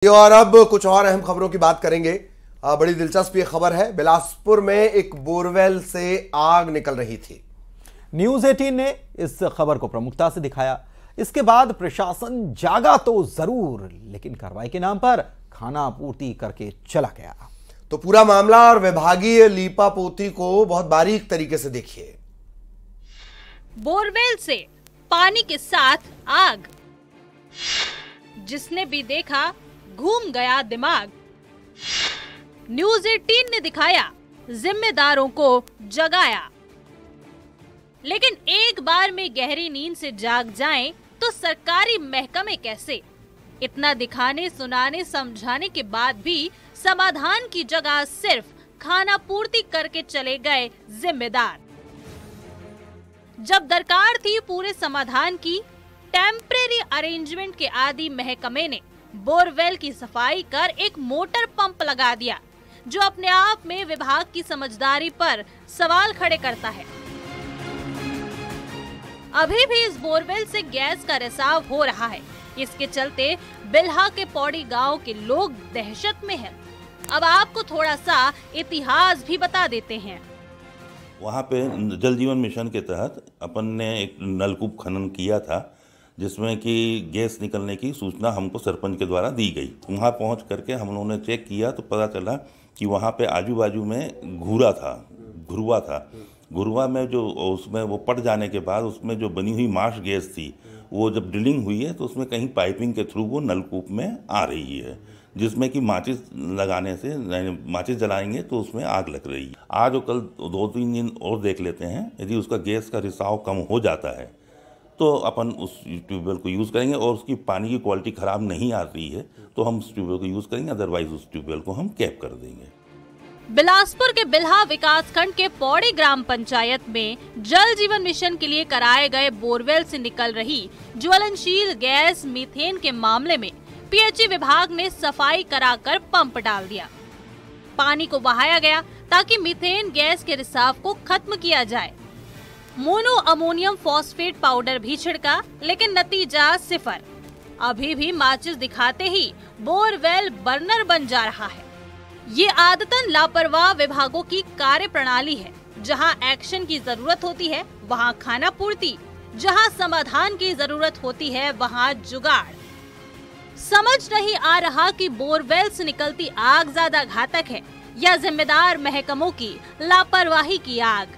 और अब कुछ और अहम खबरों की बात करेंगे। बड़ी दिलचस्प ये खबर है। बिलासपुर में एक बोरवेल से आग निकल रही थी। न्यूज़ 18 ने इस खबर को प्रमुखता से दिखाया। इसके बाद प्रशासन जागा तो जरूर, लेकिन कार्रवाई के नाम पर खाना आपूर्ति करके चला गया। तो पूरा मामला और विभागीय लीपापोती को बहुत बारीक तरीके से देखिए। बोरवेल से पानी के साथ आग, जिसने भी देखा घूम गया दिमाग। न्यूज़ 18 ने दिखाया, जिम्मेदारों को जगाया। लेकिन एक बार में गहरी नींद से जाग जाएं तो सरकारी महकमे कैसे? इतना दिखाने, सुनाने, समझाने के बाद भी समाधान की जगह सिर्फ खाना पूर्ति करके चले गए जिम्मेदार। जब दरकार थी पूरे समाधान की, टेम्परेरी अरेंजमेंट के आदि महकमे ने बोरवेल की सफाई कर एक मोटर पंप लगा दिया, जो अपने आप में विभाग की समझदारी पर सवाल खड़े करता है। अभी भी इस बोरवेल से गैस का रिसाव हो रहा है। इसके चलते बिल्हा के पौड़ी गांव के लोग दहशत में हैं। अब आपको थोड़ा सा इतिहास भी बता देते हैं। वहाँ पे जल जीवन मिशन के तहत अपन ने एक नलकूप खनन किया था, जिसमें कि गैस निकलने की सूचना हमको सरपंच के द्वारा दी गई। वहाँ पहुँच करके हम लोगों ने चेक किया तो पता चला कि वहाँ पे आजू बाजू में घुरवा था। घुरवा में जो उसमें वो पट जाने के बाद उसमें जो बनी हुई मार्श गैस थी, वो जब ड्रिलिंग हुई है तो उसमें कहीं पाइपिंग के थ्रू वो नलकूप में आ रही है, जिसमें कि माचिस लगाने से, माचिस जलाएंगे तो उसमें आग लग रही है। आज और कल 2-3 दिन और देख लेते हैं। यदि उसका गैस का रिसाव कम हो जाता है तो अपन उस ट्यूबवेल को यूज़ करेंगे, और उसकी पानी की क्वालिटी ख़राब नहीं आ रही है तो हम उस ट्यूबवेल को यूज़ करेंगे, अदरवाइज उस ट्यूबवेल को हम कैप कर देंगे। बिलासपुर के बिल्हा विकासखंड के पौड़ी ग्राम पंचायत में जल जीवन मिशन के लिए कराए गए बोरवेल से निकल रही ज्वलनशील गैस मीथेन के मामले में पीएचई विभाग ने सफाई कराकर पंप डाल दिया। पानी को बहाया गया ताकि मीथेन गैस के रिसाव को खत्म किया जाए। मोनो अमोनियम फॉस्फेट पाउडर भी छिड़का, लेकिन नतीजा सिफर। अभी भी माचिस दिखाते ही बोरवेल बर्नर बन जा रहा है। ये आदतन लापरवाह विभागों की कार्य प्रणाली है। जहां एक्शन की जरूरत होती है वहां खाना पूर्ति, जहां समाधान की जरूरत होती है वहां जुगाड़। समझ नहीं आ रहा कि बोरवेल से निकलती आग ज्यादा घातक है या जिम्मेदार महकमों की लापरवाही की आग।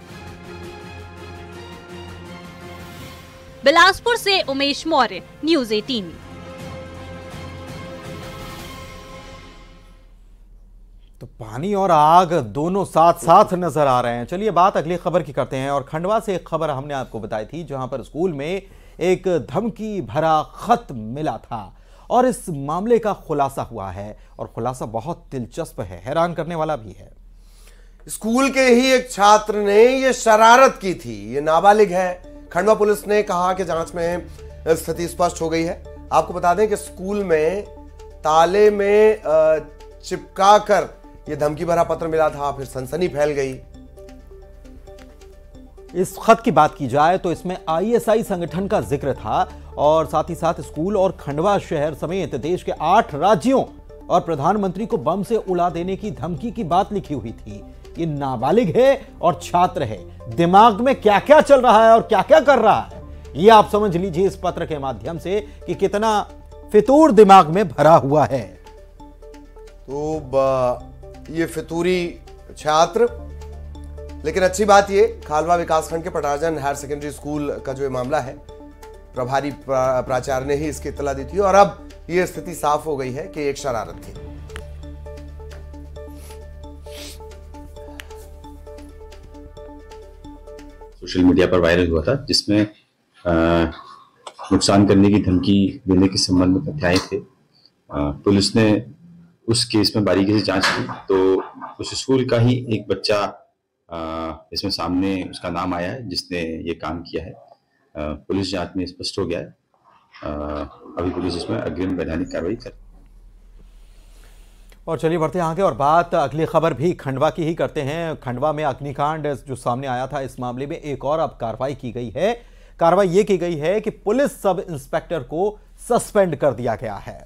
बिलासपुर से उमेश मौर्य, न्यूज़ 18। तो पानी और आग दोनों साथ साथ नजर आ रहे हैं। चलिए बात अगली खबर की करते हैं। और खंडवा से एक खबर हमने आपको बताई थी, जहां पर स्कूल में एक धमकी भरा खत मिला था और इस मामले का खुलासा हुआ है। और खुलासा बहुत दिलचस्प है, हैरान करने वाला भी है। स्कूल के ही एक छात्र ने यह शरारत की थी। ये नाबालिग है। खंडवा पुलिस ने कहा कि जांच में स्थिति स्पष्ट हो गई है। आपको बता दें कि स्कूल में ताले में चिपकाकर यह धमकी भरा पत्र मिला था, फिर सनसनी फैल गई। इस खत की बात की जाए तो इसमें आईएसआई संगठन का जिक्र था, और साथ ही साथ स्कूल और खंडवा शहर समेत देश के 8 राज्यों और प्रधानमंत्री को बम से उड़ा देने की धमकी की बात लिखी हुई थी। ये नाबालिग है और छात्र है। दिमाग में क्या क्या चल रहा है और क्या क्या कर रहा है, ये आप समझ लीजिए इस पत्र के माध्यम से कि कितना फितूर दिमाग में भरा हुआ है। तो ये फितूरी छात्र, लेकिन अच्छी बात ये, खालवा विकासखंड के पटाजन हायर सेकेंडरी स्कूल का जो ये मामला है, प्रभारी प्राचार्य ने ही इसकी इत्तला दी थी और अब ये स्थिति साफ हो गई है कि एक शरारत थी। सोशल मीडिया पर वायरल हुआ था, जिसमें नुकसान करने की धमकी देने के संबंध में तथ्य आए थे। पुलिस ने उस केस में बारीकी से जांच की तो उस स्कूल का ही एक बच्चा इसमें सामने उसका नाम आया है, जिसने ये काम किया है। पुलिस जांच में स्पष्ट हो गया है। अभी पुलिस इसमें अग्रिम वैधानिक कार्रवाई कर। और चलिए बढ़ते हैं आगे और बात अगली खबर भी खंडवा की ही करते हैं। खंडवा में अग्निकांड जो सामने आया था, इस मामले में एक और अब कार्रवाई की गई है। कार्रवाई ये की गई है कि पुलिस सब इंस्पेक्टर को सस्पेंड कर दिया गया है।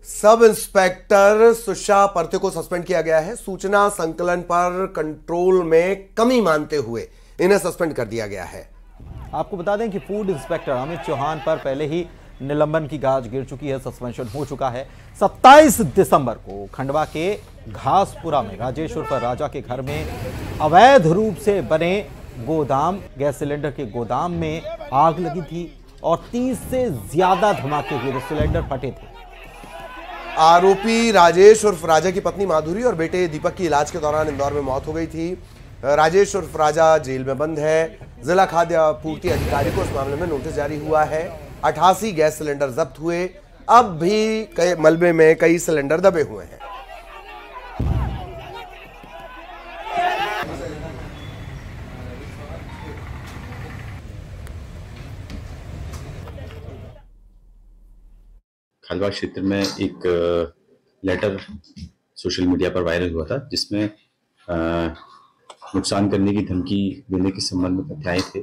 सब इंस्पेक्टर सुषा परते को सस्पेंड किया गया है। सूचना संकलन पर कंट्रोल में कमी मानते हुए इन्हें सस्पेंड कर दिया गया है। आपको बता दें कि फूड इंस्पेक्टर अमित चौहान पर पहले ही निलंबन की गाज गिर चुकी है, सस्पेंशन हो चुका है। 27 दिसंबर को खंडवा के घासपुरा में राजेश उर्फ राजा के घर में अवैध रूप से बने गोदाम गैस सिलेंडर के गोदाम में आग लगी थी और 30 से ज्यादा धमाके हुए, सिलेंडर फटे थे। आरोपी राजेश उर्फ राजा की पत्नी माधुरी और बेटे दीपक की इलाज के दौरान इंदौर में मौत हो गई थी। राजेश उर्फ राजा जेल में बंद है। जिला खाद्य आपूर्ति अधिकारी को इस मामले में नोटिस जारी हुआ है। 88 गैस सिलेंडर जब्त हुए। अब भी कई मलबे में कई सिलेंडर दबे हुए हैं। खालवा क्षेत्र में एक लेटर सोशल मीडिया पर वायरल हुआ था जिसमें नुकसान करने की धमकी देने के संबंध में तथ्य आए थे।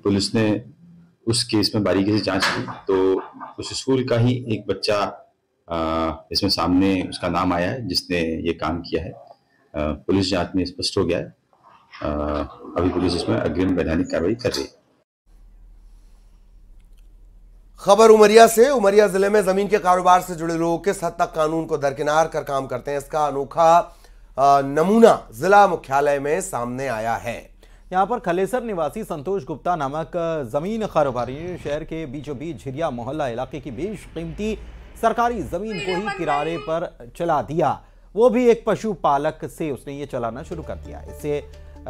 पुलिस ने उस केस में बारीकी से जांच की तो उस स्कूल का ही एक बच्चा इसमें सामने उसका नाम आया है जिसने ये काम किया है। पुलिस जांच में स्पष्ट हो गया है। अभी पुलिस इसमें अग्रिम वैधानिक कार्रवाई कर रही है। खबर उमरिया से। उमरिया जिले में जमीन के कारोबार से जुड़े लोग किस हद तक कानून को दरकिनार कर काम करते हैं, इसका अनोखा नमूना जिला मुख्यालय में सामने आया है। यहाँ पर खलेसर निवासी संतोष गुप्ता नामक जमीन कारोबारी शहर के बीचों बीच झिरिया मोहल्ला इलाके की बेशकीमती सरकारी जमीन को ही किराए पर चला दिया। वो भी एक पशुपालक से उसने ये चलाना शुरू कर दिया। इससे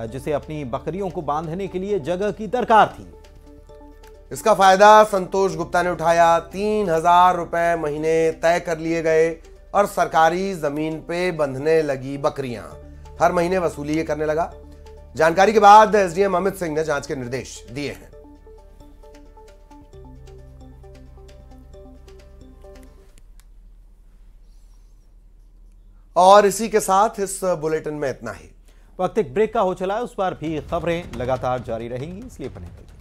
जिसे अपनी बकरियों को बांधने के लिए जगह की दरकार थी। इसका फायदा संतोष गुप्ता ने उठाया। 3000 रुपए महीने तय कर लिए गए और सरकारी जमीन पे बंधने लगी बकरियां। हर महीने वसूली ये करने लगा। जानकारी के बाद एसडीएम अमित सिंह ने जांच के निर्देश दिए हैं। और इसी के साथ इस बुलेटिन में इतना ही। वक्त एक ब्रेक का हो चला है, उस पर भी खबरें लगातार जारी रहेंगी, इसलिए बने रहिए।